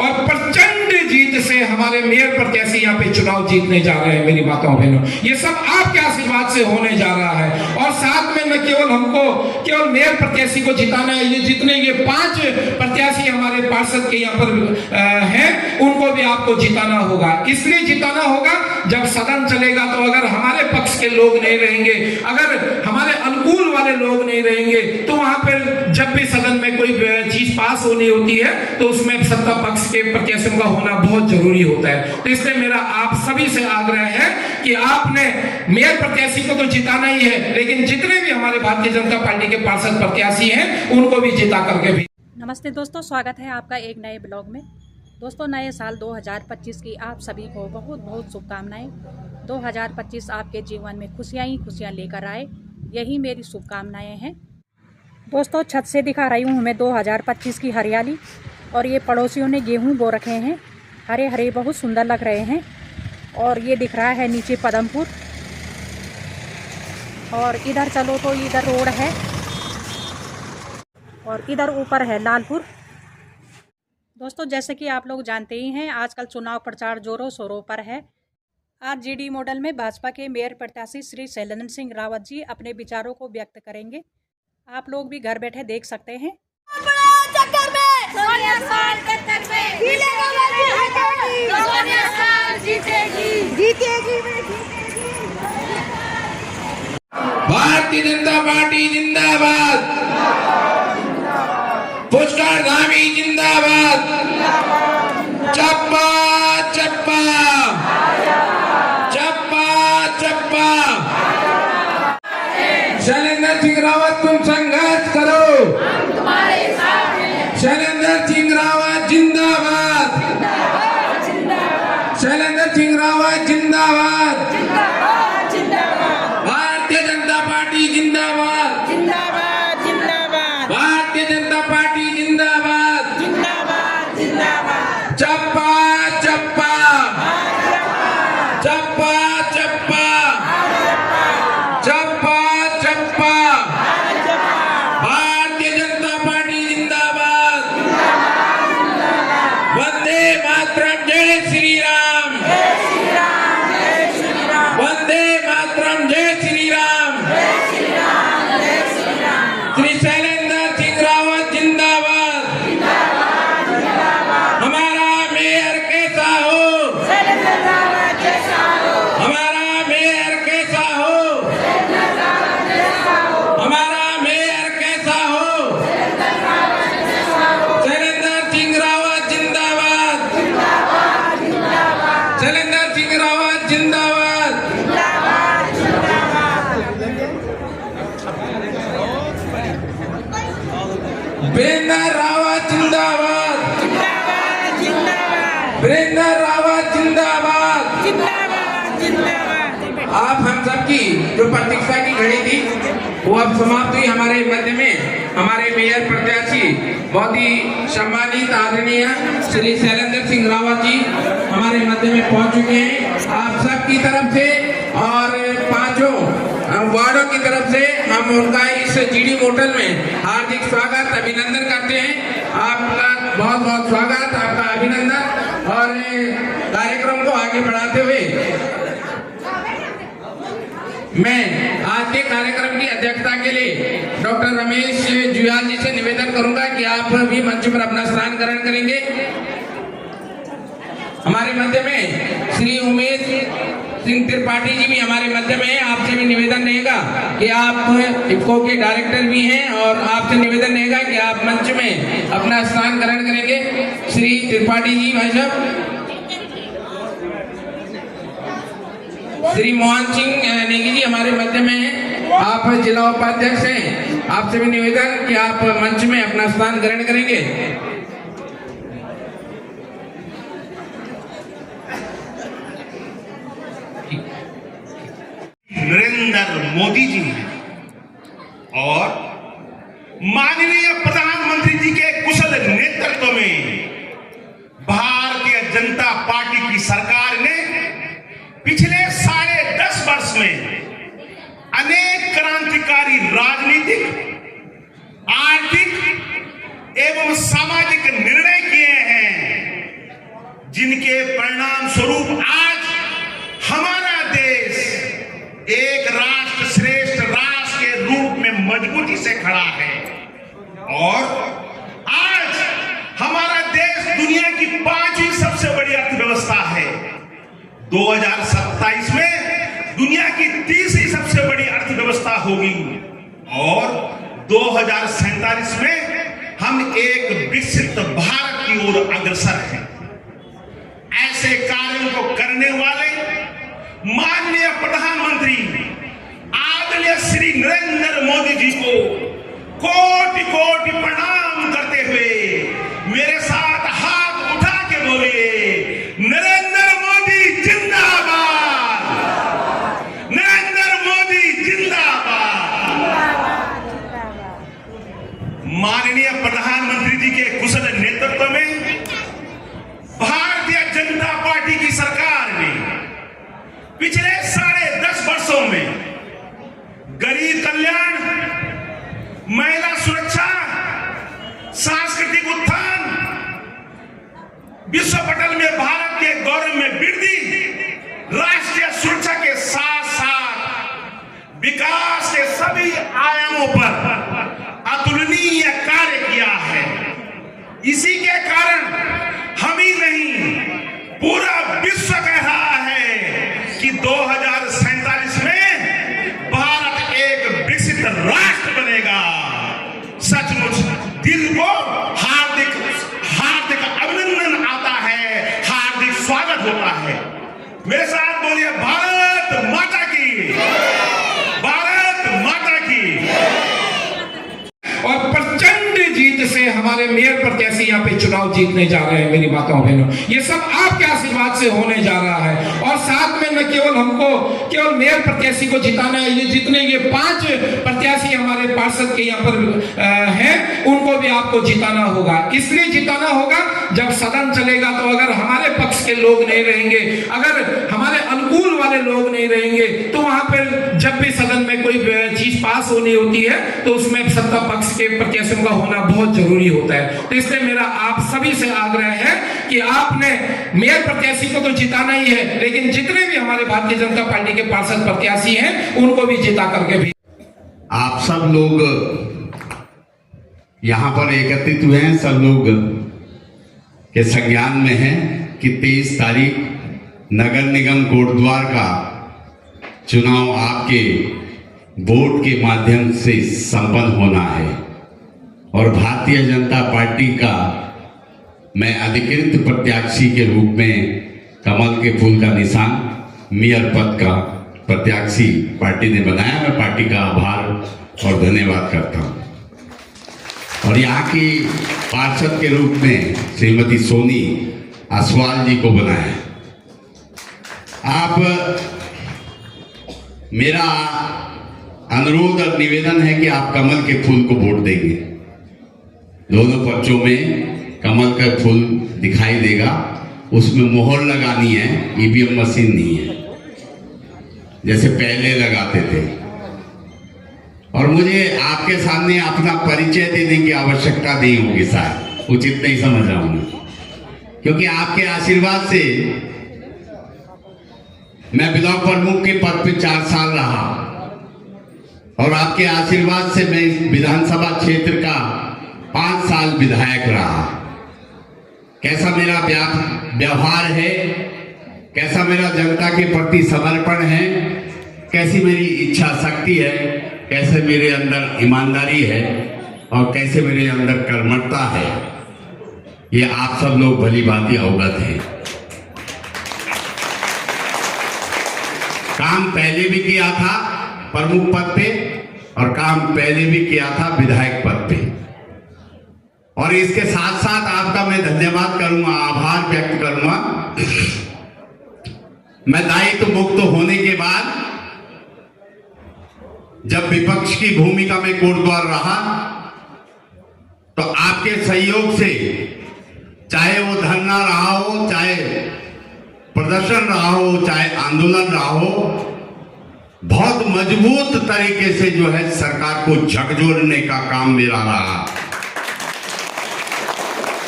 और प्रचंड जीत से हमारे मेयर प्रत्याशी यहाँ पे चुनाव जीतने जा रहे हैं। मेरी माताओं बहनों, ये सब आपके आशीर्वाद से होने जा रहा है। और साथ में न केवल हमको केवल मेयर प्रत्याशी को जिताना है, ये जितने ये 5 प्रत्याशी हमारे पार्षद के यहाँ पर हैं, उनको भी आपको जिताना होगा। इसलिए जिताना होगा, जब सदन चलेगा तो अगर हमारे पक्ष के लोग नहीं रहेंगे, अगर हमारे अनुकूल वाले लोग नहीं रहेंगे, तो वहां पर जब भी सदन में कोई चीज पास होनी होती है तो उसमें सत्ता पक्ष के प्रत्याशियों का होना बहुत जरूरी होता है। तो इसलिए मेरा आप सभी से आग्रह है कि आपने मेयर प्रत्याशी को तो जिताना ही है, लेकिन जितने भी हमारे भारतीय जनता पार्टी के पार्षद प्रत्याशी हैं उनको भी जिता करके भी। नमस्ते दोस्तों, स्वागत है आपका एक नए ब्लॉग में। दोस्तों, नए साल 2025 की आप सभी को बहुत बहुत शुभकामनाएं। 2025 आपके जीवन में खुशियां ही खुशियां लेकर आए, यही मेरी शुभकामनाएं हैं। दोस्तों, छत से दिखा रही हूँ हमें 2025 की हरियाली, और ये पड़ोसियों ने गेहूं बो रखे हैं, हरे हरे बहुत सुंदर लग रहे हैं। और ये दिख रहा है नीचे पदमपुर, और इधर चलो तो इधर रोड है, और इधर ऊपर है लालपुर। दोस्तों, जैसे कि आप लोग जानते ही हैं, आजकल चुनाव प्रचार जोरों शोरों पर है। आज जीडी मॉडल में भाजपा के मेयर प्रत्याशी श्री शैलेंद्र सिंह रावत जी अपने विचारों को व्यक्त करेंगे। आप लोग भी घर बैठे देख सकते हैं। भारतीय जनता पार्टी जिंदाबाद, पुष्कर धामी जिंदाबाद, चप्पा चप्पा चप्पा चप्पा। शैलेंद्र सिंह रावत, तुम संघर्ष करो, हम तुम्हारे साथ हैं। शैलेंद्र सिंह रावत जिंदाबाद, शैलेंद्र सिंह रावत जिंदाबाद, भारतीय जनता पार्टी जिंदाबाद, भारतीय जनता पार्टी जिंदाबाद, चप्पा चप्पा चप्पा चप्पा चप्पा चप्पा, भारतीय जनता पार्टी जिंदाबाद, वंदे मातरम, जय श्री राम, वंदे मातरम, जय श्री राम। श्री शैलेंद्र सिंह रावत जिंदाबाद। हमारा मेयर कैसा हो, हमारा मेयर कैसा हो, हमारा मेयर कैसा हो, शैलेंद्र सिंह रावत जिंदाबाद, शैलेंद्र सिंह रावत जिंदाबाद। वीरेंद्र रावत जिंदाबाद, वीरेंद्र रावत जिंदाबाद। आप हम सबकी जो प्रतीक्षा की घड़ी थी वो अब समाप्त हुई। हमारे मध्य में हमारे मेयर प्रत्याशी बहुत ही सम्मानित आदरणीय श्री शैलेंद्र सिंह रावत जी हमारे मध्य में पहुंच चुके हैं। आप सबकी तरफ से और 5 वार्डों की तरफ से हम उनका इस जीडी होटल में हार्दिक स्वागत अभिनंदन करते हैं। आपका बहुत बहुत स्वागत, आपका अभिनंदन। और कार्यक्रम को आगे बढ़ाते हुए मैं आज के कार्यक्रम की अध्यक्षता के लिए डॉक्टर रमेश जुयाल जी से निवेदन करूंगा कि आप भी मंच पर अपना स्थान ग्रहण करेंगे। हमारे मध्य में श्री उमेश सिंह त्रिपाठी जी भी हमारे मध्य में हैं। आपसे भी निवेदन रहेगा कि आप इफ्को के डायरेक्टर भी हैं, और आपसे निवेदन रहेगा कि आप मंच में अपना स्थान ग्रहण करेंगे। श्री त्रिपाठी जी भाई साहब, श्री मोहन सिंह नेगी जी हमारे मध्य में हैं, आप जिला उपाध्यक्ष हैं। आपसे भी निवेदन कि आप मंच में अपना स्थान ग्रहण करेंगे। नरेंद्र मोदी जी हैं और माननीय प्रधानमंत्री जी के कुशल नेतृत्व में भारतीय जनता पार्टी की सरकार ने पिछले 10.5 वर्ष में अनेक क्रांतिकारी राजनीतिक, आर्थिक एवं सामाजिक निर्णय किए हैं जिनके परिणाम स्वरूप आज हमारा देश एक राष्ट्र श्रेष्ठ राष्ट्र के रूप में मजबूती से खड़ा है और आज हमारा देश दुनिया की 5वीं सबसे बड़ी अर्थव्यवस्था है। 2027 में दुनिया की 3री सबसे बड़ी अर्थव्यवस्था होगी और 2047 में हम एक विकसित भारत की ओर अग्रसर हैं। ऐसे कार्यों को करने वाले माननीय प्रधानमंत्री आदरणीय श्री नरेंद्र मोदी जी को कोटि कोटि प्रणाम करते हुए मेरे साथ हाथ उठा के बोलिए, नरेंद्र मोदी जिंदाबाद, नरेंद्र मोदी जिंदाबाद। माननीय प्रधानमंत्री जी के कुशल नेतृत्व में भारतीय जनता पार्टी की सरकार ने पिछले 10.5 वर्षों में गरीब कल्याण, महिला सुरक्षा, सांस्कृतिक उत्थान, विश्व पटल में भारत के गौरव में वृद्धि, राष्ट्रीय सुरक्षा के साथ साथ विकास के सभी आयामों पर अतुलनीय कार्य किया है। इसी के कारण हम ही नहीं पूरा विश्व कह रहा है कि 2047 में भारत एक विकसित राष्ट्र बनेगा। सचमुच दिल को हार्दिक हार्दिक अभिनंदन आता है, हार्दिक स्वागत होता है। मेरे साथ बोलिए, भारत माता की, भारत माता की। और प्रचंड जीत से हमारे मेयर प्रत्याशी यहाँ पे चुनाव जीतने जा रहे हैं मेरी माताओं बहनों। ये सब आपके आशीर्वाद से होने जा रहा है और साथ में न केवल हमको केवल मेयर प्रत्याशी को जिताना है, ये जितने ये 5 प्रत्याशी हमारे पार्षद के यहाँ पर हैं उनको भी आपको जिताना होगा। इसलिए जिताना होगा जब सदन चलेगा तो अगर हमारे पक्ष के लोग नहीं रहेंगे, अगर हमारे अनुकूल वाले लोग नहीं रहेंगे तो वहां पर जब भी सदन में कोई चीज पास होनी होती है तो उसमें सत्ता पक्ष के प्रत्याशियों का होना बहुत जरूरी होता है। तो इसलिए मेरा आप सभी से आग्रह है कि आपने मेयर प्रत्याशी को तो जिताना ही है, लेकिन जितने भी हमारे भारतीय जनता पार्टी के पार्षद प्रत्याशी हैं उनको भी जिता करके भी। आप सब लोग यहाँ पर एकत्रित हुए हैं, सब लोग के संज्ञान में है कि 23 तारीख नगर निगम कोटद्वार का चुनाव आपके वोट के माध्यम से संपन्न होना है और भारतीय जनता पार्टी का मैं अधिकृत प्रत्याशी के रूप में कमल के फूल का निशान मेयर पद का प्रत्याशी पार्टी ने बनाया। मैं पार्टी का आभार और धन्यवाद करता हूं और यहाँ की पार्षद के रूप में श्रीमती सोनी असवाल जी को बनाया। आप मेरा अनुरोध और निवेदन है कि आप कमल के फूल को वोट देंगे। दोनों पर्चों में कमल का फूल दिखाई देगा, उसमें मोहर लगानी है, ईवीएम मशीन नहीं है जैसे पहले लगाते थे। और मुझे आपके सामने अपना परिचय देने की आवश्यकता नहीं होगी, शायद उचित नहीं समझ रहा हूं, क्योंकि आपके आशीर्वाद से मैं ब्लॉक प्रमुख के पद पे 4 साल रहा और आपके आशीर्वाद से मैं इस विधानसभा क्षेत्र का 5 साल विधायक रहा। कैसा मेरा व्यवहार है, कैसा मेरा जनता के प्रति समर्पण है, कैसी मेरी इच्छा शक्ति है, कैसे मेरे अंदर ईमानदारी है और कैसे मेरे अंदर कर्मठता है, ये आप सब लोग भली भांति अवगत हैं। काम पहले भी किया था प्रमुख पद पे और काम पहले भी किया था विधायक पद पे, और इसके साथ साथ आपका मैं धन्यवाद करूंगा, आभार व्यक्त करूंगा। मैं दायित्व मुक्त होने के बाद जब विपक्ष की भूमिका में कोटद्वार रहा तो आपके सहयोग से, चाहे वो धरना रहा हो, चाहे प्रदर्शन रहा हो, चाहे आंदोलन रहा हो, बहुत मजबूत तरीके से जो है सरकार को झकझोरने का काम मेरा रहा।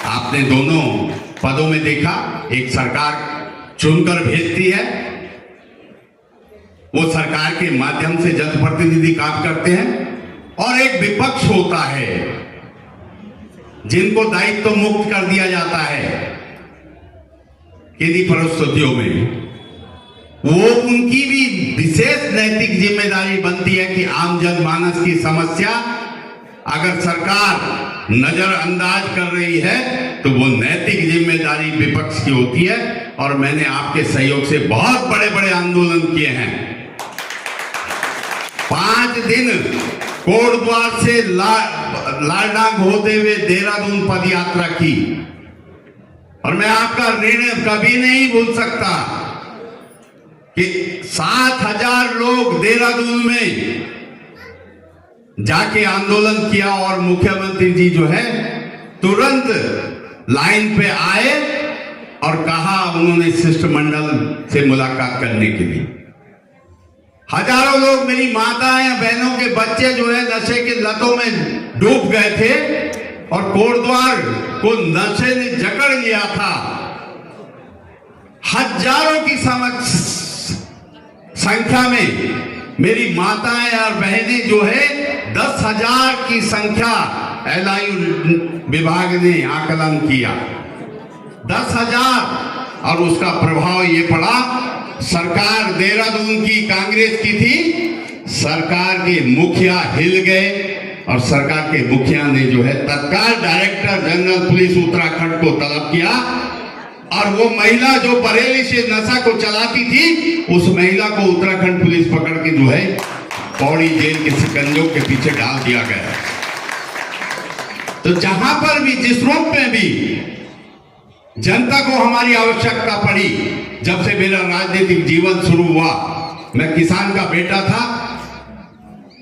आप आपने दोनों पदों में देखा, एक सरकार चुनकर भेजती है, वो सरकार के माध्यम से जनप्रतिनिधि काम करते हैं, और एक विपक्ष होता है जिनको दायित्व मुक्त कर दिया जाता है किन्हीं परिस्थितियों में। वो उनकी भी विशेष नैतिक जिम्मेदारी बनती है कि आम जनमानस की समस्या अगर सरकार नजरअंदाज कर रही है तो वो नैतिक जिम्मेदारी विपक्ष की होती है। और मैंने आपके सहयोग से बहुत बड़े बड़े आंदोलन किए हैं। 5 दिन कोटद्वार से लालडांग होते हुए देहरादून पद यात्रा की, और मैं आपका ऋण कभी नहीं भूल सकता कि 7,000 लोग देहरादून में जाके आंदोलन किया, और मुख्यमंत्री जी जो है तुरंत लाइन पे आए और कहा उन्होंने शिष्टमंडल से मुलाकात करने के लिए। हजारों लोग, मेरी माताएं बहनों के बच्चे जो है नशे के लतों में डूब गए थे, और कोटद्वार को नशे ने जकड़ लिया था। हजारों की संख्या में मेरी माताएं और बहनें जो है 10,000 की संख्या एलआईयू विभाग ने आकलन किया, 10,000। और उसका प्रभाव ये पड़ा, सरकार देहरादून की कांग्रेस की थी, सरकार के मुखिया हिल गए, और सरकार के मुखिया ने जो है तत्काल डायरेक्टर जनरल पुलिस उत्तराखंड को तलब किया, और वो महिला जो बरेली से नशा को चलाती थी, उस महिला को उत्तराखंड पुलिस पकड़ के जो है पौड़ी जेल के सिकंजों के पीछे डाल दिया गया। तो जहां पर भी, जिस रूप में भी जनता को हमारी आवश्यकता पड़ी, जब से मेरा राजनीतिक जीवन शुरू हुआ, मैं किसान का बेटा था,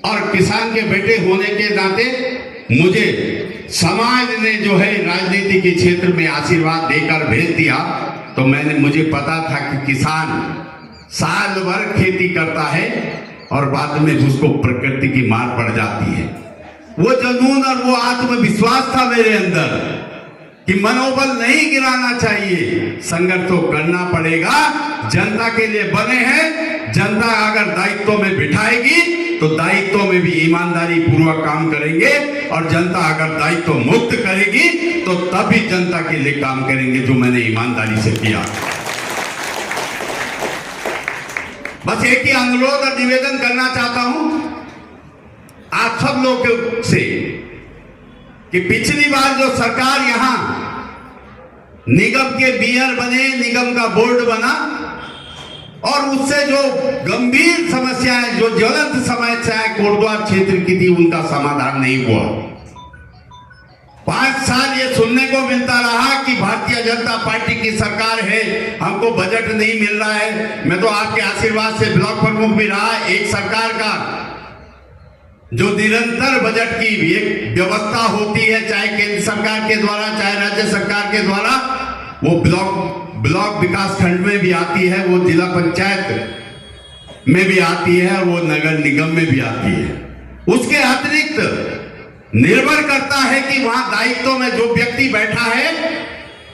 और किसान के बेटे होने के नाते मुझे समाज ने जो है राजनीति के क्षेत्र में आशीर्वाद देकर भेज दिया। तो मुझे पता था कि किसान साल भर खेती करता है और बाद में उसको प्रकृति की मार पड़ जाती है। वो जुनून और वो आत्मविश्वास था मेरे अंदर कि मनोबल नहीं गिराना चाहिए, संघर्ष तो करना पड़ेगा। जनता के लिए बने हैं, जनता अगर दायित्व में बिठाएगी तो दायित्व में भी ईमानदारी पूर्वक काम करेंगे, और जनता अगर दायित्व मुक्त करेगी तो तभी जनता के लिए काम करेंगे, जो मैंने ईमानदारी से किया। बस एक ही अनुरोध और निवेदन करना चाहता हूं आप सब लोग से कि पिछली बार जो सरकार यहां निगम के मेयर बने, निगम का बोर्ड बना, और उससे जो गंभीर समस्याएं, जो ज्वलंत समस्याएं कोटद्वार क्षेत्र की थी, उनका समाधान नहीं हुआ। 5 साल ये सुनने को मिलता रहा कि भारतीय जनता पार्टी की सरकार है, हमको बजट नहीं मिल रहा है। मैं तो आपके आशीर्वाद से ब्लॉक प्रमुख भी रहा। एक सरकार का जो निरंतर बजट की एक व्यवस्था होती है, चाहे केंद्र सरकार के द्वारा, चाहे राज्य सरकार के द्वारा, वो ब्लॉक विकास खंड में भी आती है, वो जिला पंचायत में भी आती है, और वो नगर निगम में भी आती है। उसके अतिरिक्त निर्भर करता है कि वहां दायित्व में जो व्यक्ति बैठा है,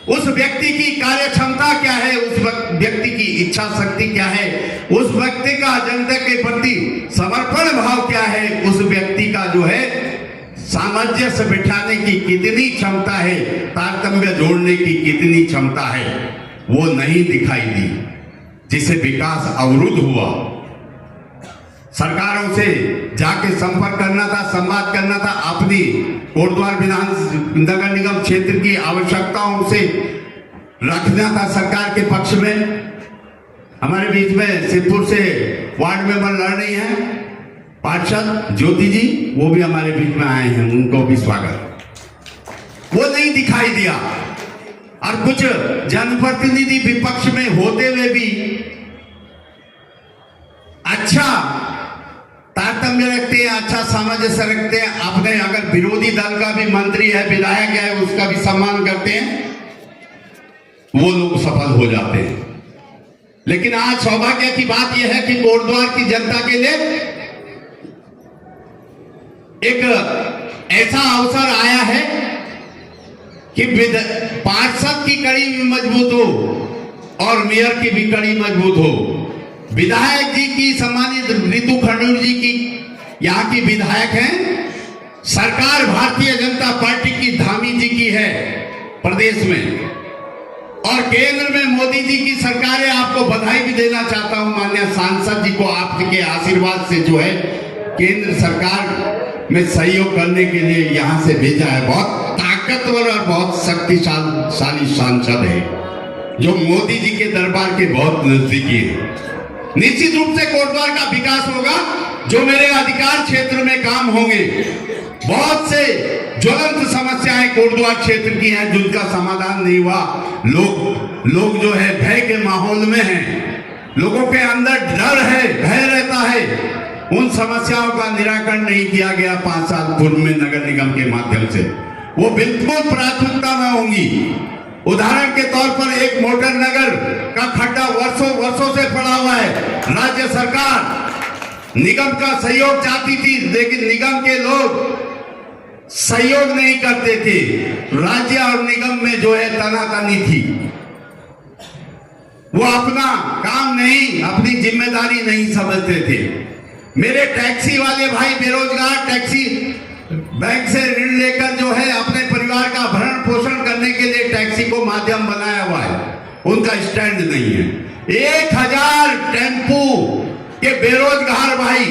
उस व्यक्ति की कार्य क्षमता क्या है, उस व्यक्ति की इच्छा शक्ति क्या है, उस व्यक्ति का जनता के प्रति समर्पण भाव क्या है, उस व्यक्ति का जो है सामंजस्य बिठाने की कितनी क्षमता है, तारतम्य जोड़ने की कितनी क्षमता है, वो नहीं दिखाई दी, जिससे विकास अवरुद्ध हुआ। सरकारों से जाके संपर्क करना था, संवाद करना था, अपनी कोटद्वार नगर निगम क्षेत्र की आवश्यकताओं से रखना था सरकार के पक्ष में। हमारे बीच में सिद्धपुर से वार्ड मेंबर लड़ रही हैं, पार्षद ज्योति जी, वो भी हमारे बीच में आए हैं, उनको भी स्वागत। वो नहीं दिखाई दिया, और कुछ जनप्रतिनिधि विपक्ष में होते हुए भी अच्छा तारतम्य रखते हैं, अच्छा सामंजस्य रखते हैं। अपने अगर विरोधी दल का भी मंत्री है, विधायक है, उसका भी सम्मान करते हैं, वो लोग सफल हो जाते हैं। लेकिन आज सौभाग्य की बात यह है कि कोटद्वार की जनता के लिए एक ऐसा अवसर आया है कि पार्षद की कड़ी भी मजबूत हो और मेयर की भी कड़ी मजबूत हो। विधायक जी की, सम्मानित रितु खंडूर जी की यहाँ की विधायक हैं। सरकार भारतीय जनता पार्टी की धामी जी की है प्रदेश में, और केंद्र में मोदी जी की सरकार है। आपको बधाई भी देना चाहता हूं माननीय सांसद जी को, आपके आशीर्वाद से जो है केंद्र सरकार में सहयोग करने के लिए यहां से भेजा है। बहुत ताकतवर और बहुत शक्तिशाली सांसद है जो मोदी जी के दरबार के बहुत नजदीकी है। निश्चित रूप से कोटद्वार का विकास होगा, जो मेरे अधिकार क्षेत्र में काम होंगे। बहुत से ज्वलंत समस्याएं कोटद्वार क्षेत्र की हैं जिनका समाधान नहीं हुआ। लोग जो है भय के माहौल में हैं, लोगों के अंदर डर है, भय रहता है। उन समस्याओं का निराकरण नहीं किया गया 5 साल पूर्व में नगर निगम के माध्यम से। वो बिल्कुल प्राथमिकता में होंगी। उदाहरण के तौर पर एक मोटर नगर का खड्डा वर्षों से पड़ा हुआ है। राज्य सरकार निगम का सहयोग चाहती थी, लेकिन निगम के लोग सहयोग नहीं करते थे। राज्य और निगम में जो है तनातनी थी। वो अपना काम नहीं, अपनी जिम्मेदारी नहीं समझते थे। मेरे टैक्सी वाले भाई बेरोजगार, टैक्सी बैंक से ऋण लेकर जो है अपने परिवार का भरण पोषण करने के लिए टैक्सी को माध्यम बनाया हुआ है, उनका स्टैंड नहीं है। 1000 टेम्पू के बेरोजगार भाई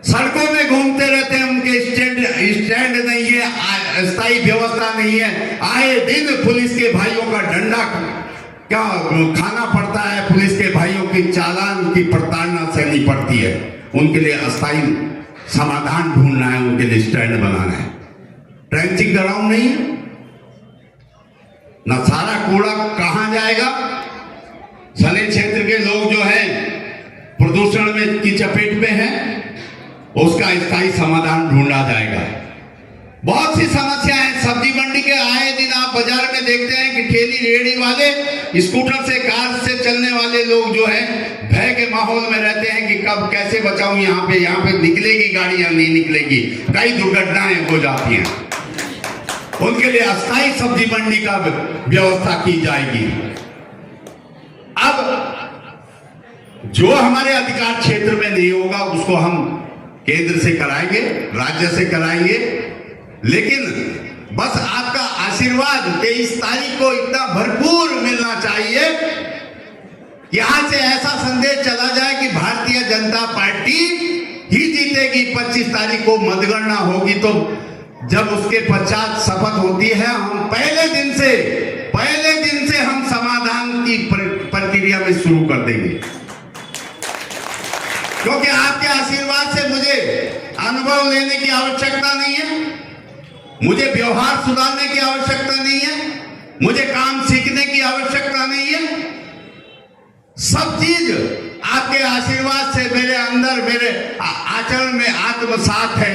सड़कों में घूमते रहते हैं, उनके स्टैंड नहीं है, स्थायी व्यवस्था नहीं है। आए दिन पुलिस के भाइयों का डंडा क्या खाना पड़ता है, पुलिस के भाइयों की चालान की प्रताड़ना सहनी पड़ती है। उनके लिए अस्थायी समाधान ढूंढना है, उनके लिए स्टैंड बनाना है। ट्रेंचिंग ग्राउंड नहीं है, न सारा कूड़ा कहां जाएगा। सले क्षेत्र के लोग जो है प्रदूषण में की चपेट में हैं, उसका स्थायी समाधान ढूंढा जाएगा। बहुत सी समस्याएं, सब्जी मंडी के आए दिन आप बाजार में देखते हैं कि ठेली रेहड़ी वाले, स्कूटर से, कार से चलने वाले लोग जो है भय के माहौल में रहते हैं कि कब कैसे बचाऊं, यहाँ पे निकलेगी गाड़ी या नहीं निकलेगी। कई दुर्घटनाएं हो जाती हैं। उनके लिए अस्थायी सब्जी मंडी का व्यवस्था की जाएगी। अब जो हमारे अधिकार क्षेत्र में नहीं होगा उसको हम केंद्र से कराएंगे, राज्य से कराएंगे। लेकिन बस आपका आशीर्वाद 23 तारीख को इतना भरपूर मिलना चाहिए, यहां से ऐसा संदेश चला जाए कि भारतीय जनता पार्टी ही जीतेगी। 25 तारीख को मतगणना होगी, तो जब उसके पश्चात शपथ होती है, हम पहले दिन से हम समाधान की प्रक्रिया में शुरू कर देंगे। क्योंकि आपके आशीर्वाद से मुझे अनुभव लेने की आवश्यकता नहीं है, मुझे व्यवहार सुधारने की आवश्यकता नहीं है, मुझे काम सीखने की आवश्यकता नहीं है। सब चीज आपके आशीर्वाद से मेरे अंदर, मेरे आचरण में आत्मसात है।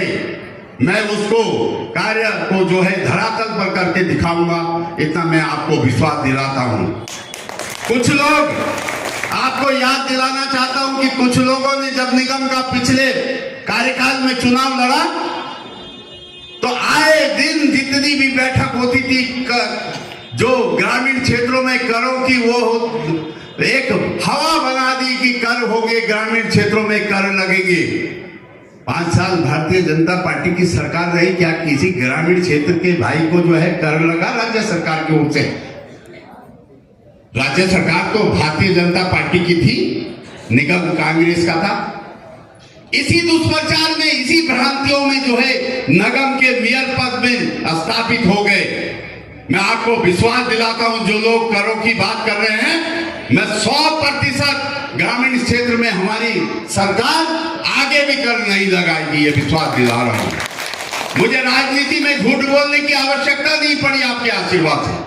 मैं उसको कार्य को जो है धरातल पर करके दिखाऊंगा, इतना मैं आपको विश्वास दिलाता हूं। कुछ लोग, आपको याद दिलाना चाहता हूं कि कुछ लोगों ने जब निगम का पिछले कार्यकाल में चुनाव लड़ा तो आए दिन जितनी भी बैठक होती थी जो ग्रामीण क्षेत्रों में करों की, वो एक हवा बना दी कि कर होंगे, ग्रामीण क्षेत्रों में कर लगेंगे। 5 साल भारतीय जनता पार्टी की सरकार रही, क्या किसी ग्रामीण क्षेत्र के भाई को जो है कर लगा राज्य सरकार की ओर से? राज्य सरकार तो भारतीय जनता पार्टी की थी, निगम कांग्रेस का था। इसी दुष्प्रचार में, इसी भ्रांतियों में जो है निगम के मेयर पद में स्थापित हो गए। मैं आपको विश्वास दिलाता हूं, जो लोग करों की बात कर रहे हैं, मैं 100% ग्रामीण क्षेत्र में हमारी सरकार आगे भी कर नहीं लगाएगी, ये विश्वास दिला रहा हूं। मुझे राजनीति में झूठ बोलने की आवश्यकता नहीं पड़ी आपके आशीर्वाद से।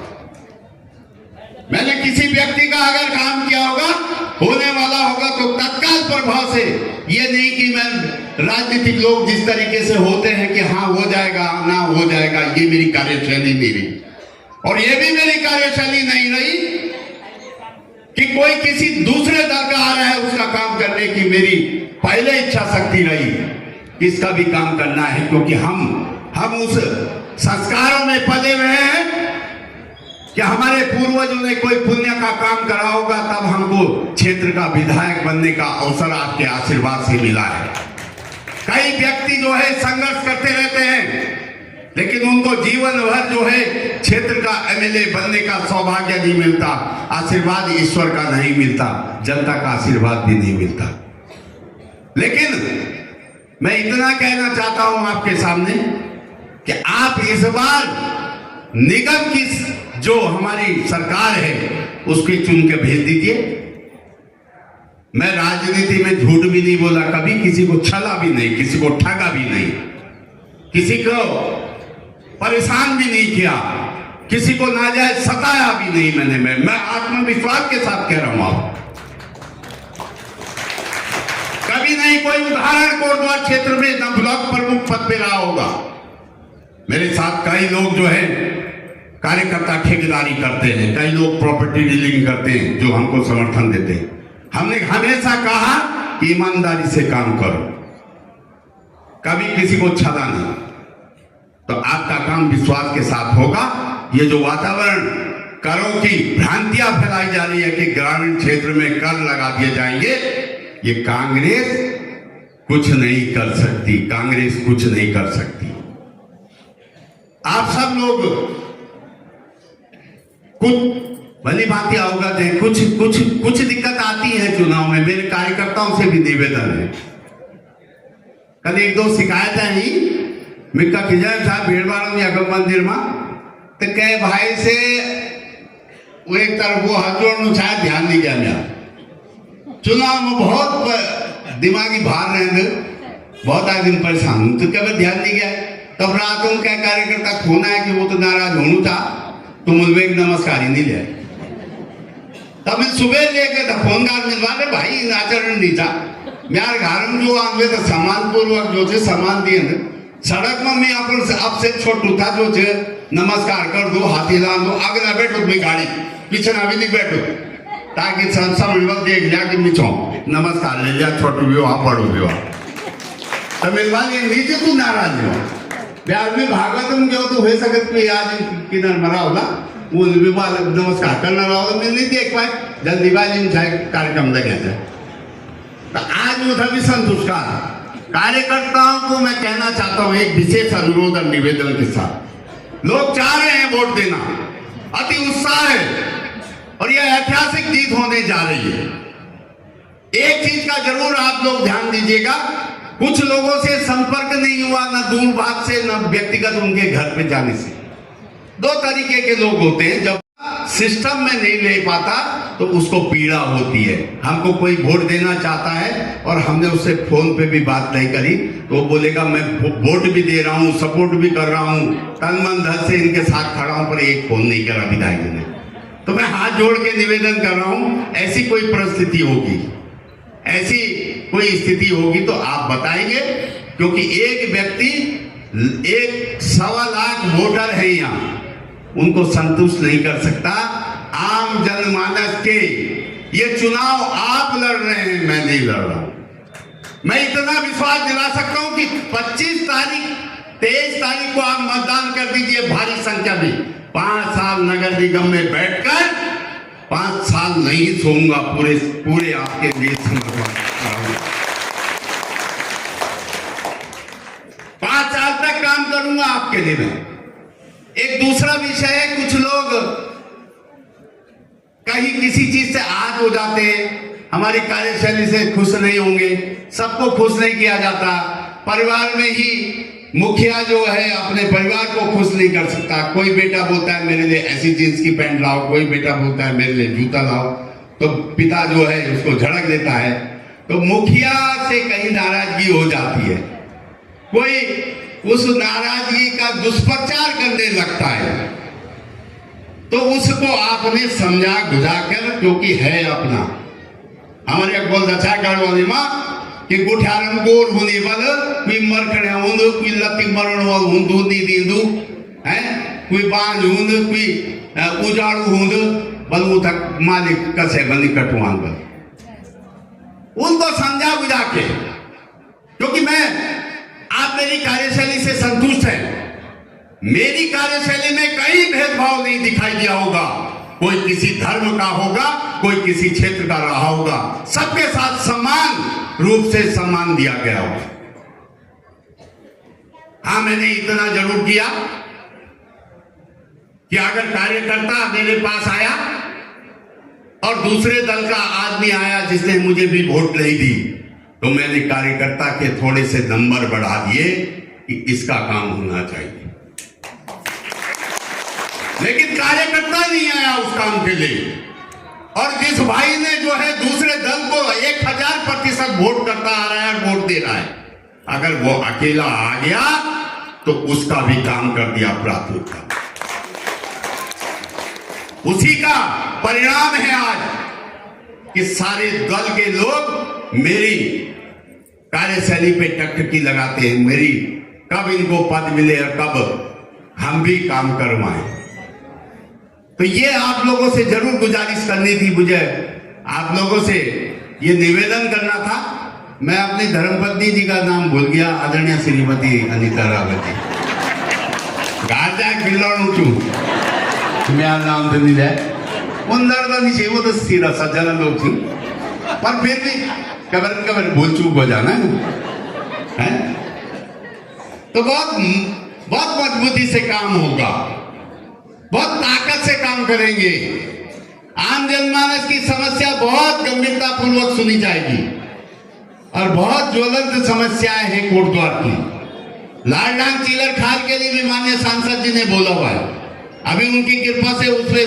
मैंने किसी व्यक्ति का अगर काम किया होगा, होने वाला होगा, तो तत्काल प्रभाव से, ये नहीं कि मैं राजनीतिक लोग जिस तरीके से होते हैं कि हाँ हो जाएगा, ना हो जाएगा, ये मेरी कार्यशैली नहीं रही। और ये भी मेरी कार्यशैली नहीं रही कि कोई किसी दूसरे दल का आ रहा है उसका काम करने की मेरी पहले इच्छा शक्ति रही, इसका भी काम करना है। क्योंकि हम उस संस्कारों में पले हुए हैं कि हमारे पूर्वजों ने कोई पुण्य का काम करा होगा, तब हमको क्षेत्र का विधायक बनने का अवसर आपके आशीर्वाद से मिला है। कई व्यक्ति जो है संघर्ष करते रहते हैं, लेकिन उनको जीवन भर जो है क्षेत्र का एमएलए बनने का सौभाग्य नहीं मिलता, आशीर्वाद ईश्वर का नहीं मिलता, जनता का आशीर्वाद भी नहीं मिलता। लेकिन मैं इतना कहना चाहता हूं आपके सामने कि आप इस बार निगम की जो हमारी सरकार है उसकी चुन के भेज दीजिए। मैं राजनीति में झूठ भी नहीं बोला, कभी किसी को छला भी नहीं, किसी को ठगा भी नहीं, किसी को परेशान भी नहीं किया, किसी को नाजायज सताया भी नहीं। मैं आत्मविश्वास के साथ कह रहा हूं आप, कभी नहीं कोई उदाहरण कोटद्वार क्षेत्र में न ब्लॉक प्रमुख पद पे रहा होगा। मेरे साथ कई लोग जो है कार्यकर्ता ठेकेदारी करते हैं, कई लोग प्रॉपर्टी डीलिंग करते हैं जो हमको समर्थन देते हैं। हमने हमेशा कहा कि ईमानदारी से काम करो, कभी किसी को छला नहीं, तो आपका काम विश्वास के साथ होगा। ये जो वातावरण करों की भ्रांतियां फैलाई जा रही है कि ग्रामीण क्षेत्र में कर लगा दिए जाएंगे, ये कांग्रेस कुछ नहीं कर सकती, कांग्रेस कुछ नहीं कर सकती। आप सब लोग कुछ भली बात अवगत है, कुछ दिक्कत आती है चुनाव में। मेरे कार्यकर्ताओं से भी निवेदन है, कल एक दो शिकायतें ही मिक्का खिजा साहब भीड़वाड़ों में अगम मंदिर में तो कहे भाई से वो एक तरफ वो हाथ जोड़ना शायद ध्यान नहीं गया। मेरा चुनाव में बहुत दिमागी भार रहे, बहुत आदमी परेशान हूं, तो कभी ध्यान नहीं गया। तब रात को क्या कार्यकर्ता खोना है कि वो तो नाराज होना था, तो मुझे एक नमस्कार ही नहीं लिया। तब मैं सुबह लेके था फोन कार मिलवा दे भाई, आचरण नहीं था। मेरे घर में जो आगे तो सम्मान पूर्वक जो है सम्मान दिए ना, सड़क में मैं आपसे छोटू था जो है नमस्कार कर दो, हाथी लान दो, आगे ना बैठो मैं गाड़ी पीछे ना भी नहीं बैठो, ताकि समझ देख लिया कि मिचो नमस्कार ले लिया, छोटू भी हो आप बड़ो भी हो, तो मिलवा लिया नीचे तू नाराज हो। बिहार में भागवत में क्यों तो हो सकत कोई आज किधर मरा होला वो नमस्कार करना रहा हो, मैं नहीं देख पाए, जल्दीबाजी में कार्यक्रम लगे थे। तो आज वो था भी संतुष्ट कार्यकर्ताओं को मैं कहना चाहता हूं एक विशेष अनुरोध और निवेदन के साथ। लोग चाह रहे हैं वोट देना, अति उत्साह है और यह ऐतिहासिक जीत होने जा रही है। एक चीज का जरूर आप लोग ध्यान दीजिएगा, कुछ लोगों से संपर्क नहीं हुआ, न दूरभाष से न व्यक्तिगत उनके घर पे जाने से। दो तरीके के लोग होते हैं, जब सिस्टम में नहीं ले पाता तो उसको पीड़ा होती है। हमको कोई वोट देना चाहता है और हमने उससे फोन पे भी बात नहीं करी तो वो बोलेगा मैं वोट भी दे रहा हूँ, सपोर्ट भी कर रहा हूँ, तन मन धन से इनके साथ खड़ा हूं, पर एक फोन नहीं करा विधायक ने। तो मैं हाथ जोड़ के निवेदन कर रहा हूं, ऐसी कोई परिस्थिति होगी, ऐसी कोई स्थिति होगी तो आप बताएंगे, क्योंकि एक व्यक्ति 1.25 लाख वोटर है यहाँ, उनको संतुष्ट नहीं कर सकता। आम जनमानस के ये चुनाव आप लड़ रहे हैं, मैं नहीं लड़ रहा हूं। मैं इतना विश्वास दिला सकता हूं कि 23 तारीख को आप मतदान कर दीजिए भारी संख्या में। 5 साल नगर निगम में बैठकर 5 साल नहीं सोऊंगा, पूरे आपके लिए समर्पण। 5 साल तक काम करूंगा आपके लिए मैं। एक दूसरा विषय है, कुछ लोग कहीं किसी चीज से आहत हो जाते हैं, हमारी कार्यशैली से खुश नहीं होंगे। सबको खुश नहीं किया जाता। परिवार में ही मुखिया जो है अपने परिवार को खुश नहीं कर सकता। कोई बेटा बोलता है मेरे लिए ऐसी जींस की पैंट लाओ, कोई बेटा बोलता है मेरे लिए जूता लाओ, तो पिता जो है उसको झड़क देता है। तो मुखिया से कहीं नाराजगी हो जाती है, कोई उस नाराजगी का दुष्प्रचार करने लगता है, तो उसको आपने समझा बुझाकर, क्योंकि है अपना। हमारे बोल दचा करवानी मां कि गुठारम गोर होने वाला कोई मरखड़े होंदो, कोई लत्ती मरण वाला होंदो नी दींदो हैं, कोई बांझ होंदो, कोई उजाड़ू होंदो, बलू तक मालिक कसे बंदी कटवान बल। उनको समझा बुझा के, क्योंकि मैं आप मेरी कार्यशैली से संतुष्ट हैं, मेरी कार्यशैली में कहीं भेदभाव नहीं दिखाई दिया होगा। कोई किसी धर्म का होगा, कोई किसी क्षेत्र का रहा होगा, सबके साथ समान रूप से सम्मान दिया गया होगा। हाँ, मैंने इतना जरूर किया कि अगर कार्यकर्ता मेरे पास आया और दूसरे दल का आदमी आया जिसने मुझे भी वोट नहीं दी, तो मैंने कार्यकर्ता के थोड़े से नंबर बढ़ा दिए कि इसका काम होना चाहिए। लेकिन कार्यकर्ता नहीं आया उस काम के लिए। और जिस भाई ने जो है दूसरे दल को 1000% वोट करता आ रहा है, वोट दे रहा है, अगर वो अकेला आ गया तो उसका भी काम कर दिया प्राथमिकता। उसी का परिणाम है आज कि सारे दल के लोग मेरी कार्यशैली पे टकटकी लगाते हैं, मेरी कब इनको पद मिले और कब हम भी काम करवाएं। तो ये आप लोगों से जरूर गुजारिश करनी थी, मुझे आप लोगों से ये निवेदन करना था। मैं अपनी धर्मपत्नी जी का नाम भूल गया, आदरणीय श्रीमती अनीता रावत जी। गाजा खिलौन उठू मैं नाम तो नहीं है, उन लड़का नहीं चाहिए, वो तो सीधा सज्जन लोग थी, पर फिर भी कबर कबर भूल चूक हो जाना है। तो बहुत मजबूती से काम होगा, बहुत ताकत से काम करेंगे। आम जनमानस की समस्या बहुत गंभीरता पूर्वक सुनी जाएगी और बहुत ज्वलंत समस्याएं हैं कोटद्वार की। लालडांग चीलर खाल के लिए भी माननीय सांसद जी ने बोला हुआ है, अभी उनकी कृपा से उस पर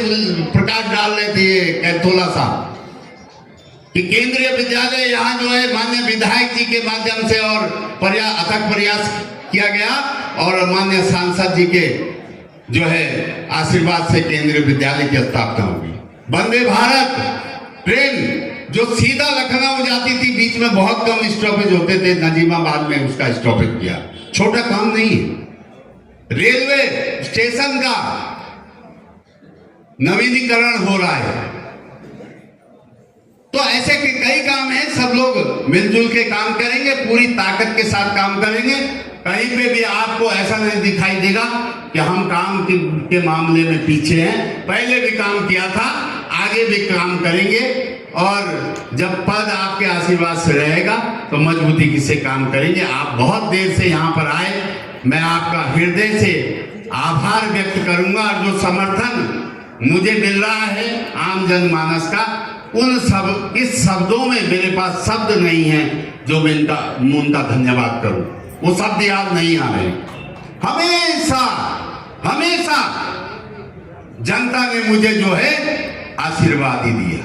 प्रकाश डाल रहे थे कैथोला साहब कि केंद्रीय विद्यालय यहाँ जो है माननीय विधायक जी के माध्यम से और अथक प्रयास किया गया और माननीय सांसद जी के जो है आशीर्वाद से केंद्रीय विद्यालय की स्थापना होगी। वंदे भारत ट्रेन जो सीधा लखनऊ जाती थी, बीच में बहुत कम स्टॉपेज होते थे, नजीमाबाद में उसका स्टॉपेज किया, छोटा काम नहीं है। रेलवे स्टेशन का नवीनीकरण हो रहा है। तो ऐसे के कई काम हैं, सब लोग मिलजुल के काम करेंगे, पूरी ताकत के साथ काम करेंगे। कहीं पे भी आपको ऐसा नहीं दिखाई देगा कि हम काम के मामले में पीछे हैं। पहले भी काम किया था, आगे भी काम करेंगे और जब पद आपके आशीर्वाद से रहेगा तो मजबूती से काम करेंगे। आप बहुत देर से यहाँ पर आए, मैं आपका हृदय से आभार व्यक्त करूंगा। और जो समर्थन मुझे मिल रहा है आम जनमानस का, इस शब्दों में मेरे पास शब्द नहीं है जो मैं उनका धन्यवाद करूं। वो शब्द याद नहीं आ रहे। हमेशा जनता ने मुझे जो है आशीर्वाद ही दिया।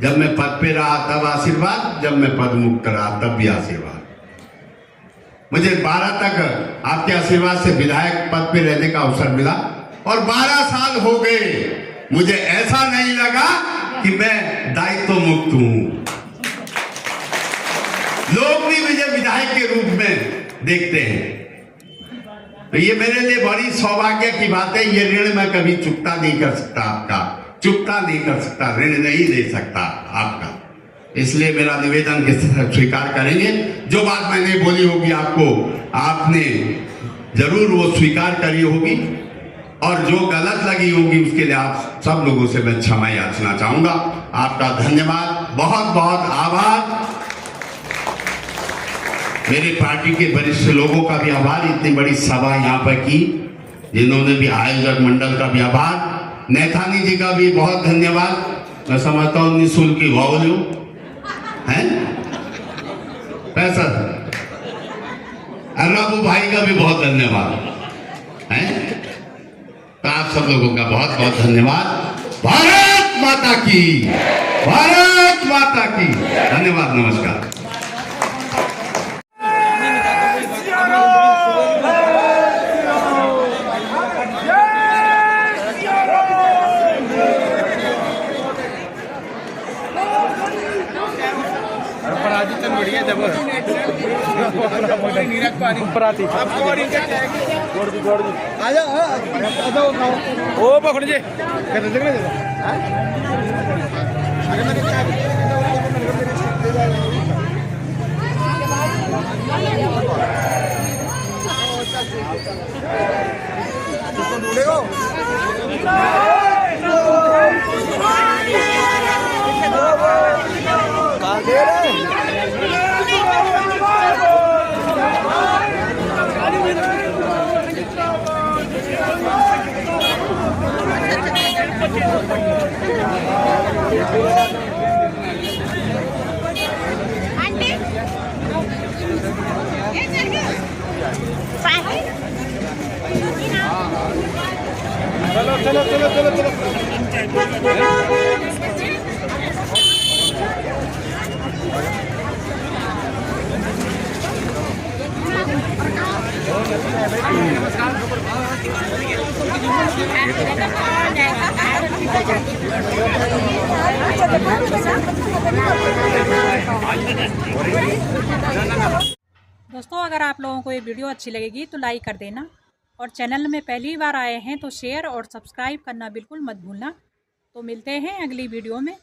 जब मैं पद पे रहा तब आशीर्वाद, जब मैं पद मुक्त रहा तब भी आशीर्वाद। मुझे 12 तक आपके आशीर्वाद से विधायक पद पे रहने का अवसर मिला और 12 साल हो गए, मुझे ऐसा नहीं लगा कि मैं दायित्व मुक्त हूं। लोग भी मुझे विधायक के रूप में देखते हैं। तो ये मेरे लिए बड़ी सौभाग्य की बात है। ये ऋण मैं कभी चुकता नहीं कर सकता, आपका चुकता नहीं कर सकता, ऋण नहीं दे सकता आपका। इसलिए मेरा निवेदन के स्वीकार करेंगे। जो बात मैंने बोली होगी आपको, आपने जरूर वो स्वीकार करी होगी और जो गलत लगी होगी उसके लिए आप सब लोगों से मैं क्षमा याचना चाहूंगा। आपका धन्यवाद, बहुत बहुत आभार। मेरी पार्टी के वरिष्ठ लोगों का भी आभार, इतनी बड़ी सभा यहाँ पर की, जिन्होंने भी आयोजक मंडल का भी आभार। नैथानी जी का भी बहुत धन्यवाद। मैं समझता हूँ निःशुल्क की वॉल्यूम है पैसा। अर्राबू भाई का भी बहुत धन्यवाद है। तो आप सब लोगों का बहुत बहुत धन्यवाद। भारत माता की, भारत माता की धन्यवाद। नमस्कार। ओ पकड़ जे Gracias. दोस्तों, अगर आप लोगों को ये वीडियो अच्छी लगेगी तो लाइक कर देना, और चैनल में पहली बार आए हैं तो शेयर और सब्सक्राइब करना बिल्कुल मत भूलना। तो मिलते हैं अगली वीडियो में।